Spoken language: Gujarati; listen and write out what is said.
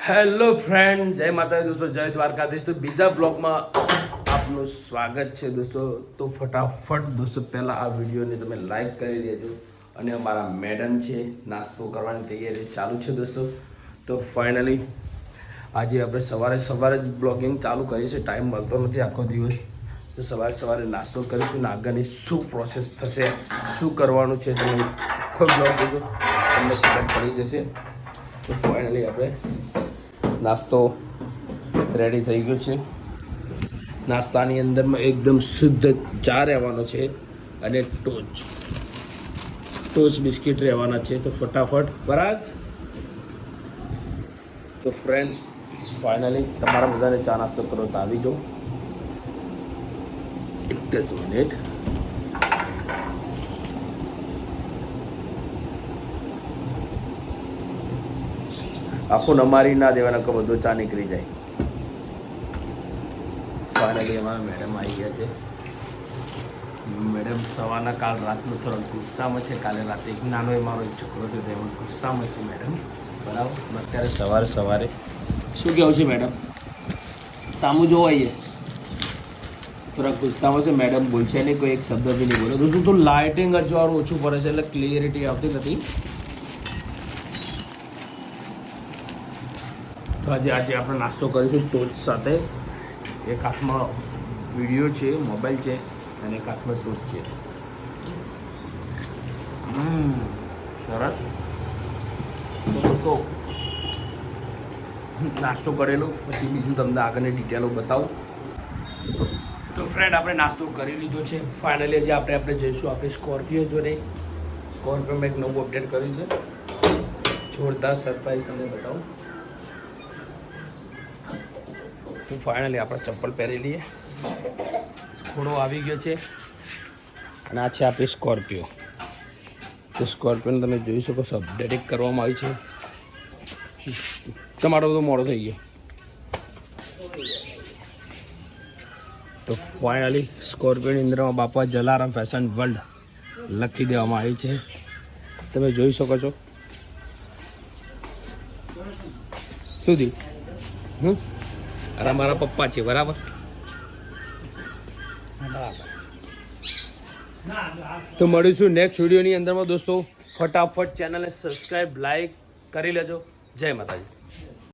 હેલો ફ્રેન્ડ, જય માતાજી દોસ્તો, જય દ્વારકાધીશ। તો બીજા બ્લોગમાં આપનું સ્વાગત છે દોસ્તો। તો ફટાફટ દોસ્તો પહેલાં આ વિડીયોને તમે લાઈક કરી દેજો અને અમારા મેડમ છે નાસ્તો કરવાની તૈયારી ચાલુ છે દોસ્તો। તો ફાઇનલી આજે આપણે સવારે જ બ્લોગિંગ ચાલુ કરીએ છીએ, ટાઈમ મળતો નથી આખો દિવસ। તો સવારે નાસ્તો કરીશું ને આગળની શું પ્રોસેસ થશે, શું કરવાનું છે તમે આખો બ્લોગ જોજો, તમને ખબર પડી જશે। તો ફાઇનલી આપણે નાસ્તો રેડી થઈ ગયો છે। નાસ્તાની અંદરમાં એકદમ શુદ્ધ ચા રહેવાનો છે અને ટોચ બિસ્કિટ રહેવાના છે। તો ફટાફટ પરાગ। તો ફ્રેન્ડ ફાઇનલી તમારા બધાને ચા નાસ્તો કરો તો આવી જાઓ। 10 મિનિટ। આખું નમારી ના દેવાના, કે બધો ચા નીકળી જાય। ફાઇનલી અમારા મેડમ આવી ગયા છે। મેડમ સવારના કાલ રાતનો થોડો ગુસ્સામાં છે। કાલે રાતે એક નાનો એ મારો એક છોકરો છે તેમાં ગુસ્સામાં છે મેડમ, બરાબર। અત્યારે સવારે શું કહેવું છે મેડમ? સામું જોવો આવીએ, થોડા ગુસ્સામાં છે મેડમ, બોલશે નહીં, કોઈ એક શબ્દ બી નહીં બોલે દોસ્તો। તો લાઇટિંગ જ વાળું ઓછું પડે છે એટલે ક્લિયરિટી આવતી નથી। તો આજે આપણે નાસ્તો કરીશું ટોચ સાથે। એક હાથમાં વિડીયો છે, મોબાઈલ છે, અને એક હાથમાં ટોચ છે। સરસ। તો દોસ્તો નાસ્તો કરેલો પછી બીજું તમને આગળની ડિટેલો બતાવું। તો ફ્રેન્ડ આપણે નાસ્તો કરી લીધો છે। ફાઇનલી આજે આપણે જઈશું આપણી સ્કોર્પિયો જોડે। સ્કોર્પિયોમાં એક નવું અપડેટ કર્યું છે, જોરદાર સરપ્રાઈઝ તમને બતાવું। તો ફાઇનલી આપણે ચપ્પલ પહેરી લઈએ, ઘોડો આવી ગયો છે અને આ છે આપણી સ્કોર્પિયો। તો સ્કોર્પિયોને તમે જોઈ શકો છો અપડેટ કરવામાં આવી છે। તમારો બધો મોડો થઈ ગયો। તો ફાઇનલી સ્કોર્પિયોની અંદરમાં બાપા જલારામ ફેશન વર્લ્ડ લખી દેવામાં આવી છે, તમે જોઈ શકો છો। શું થયું? અરે મારા પપ્પા છે, બરાબર। તો મળીશું નેક્સ્ટ વિડીયોની અંદરમાં દોસ્તો। ફટાફટ ચેનલને સબસ્ક્રાઈબ, લાઈક કરી લેજો। જય માતાજી।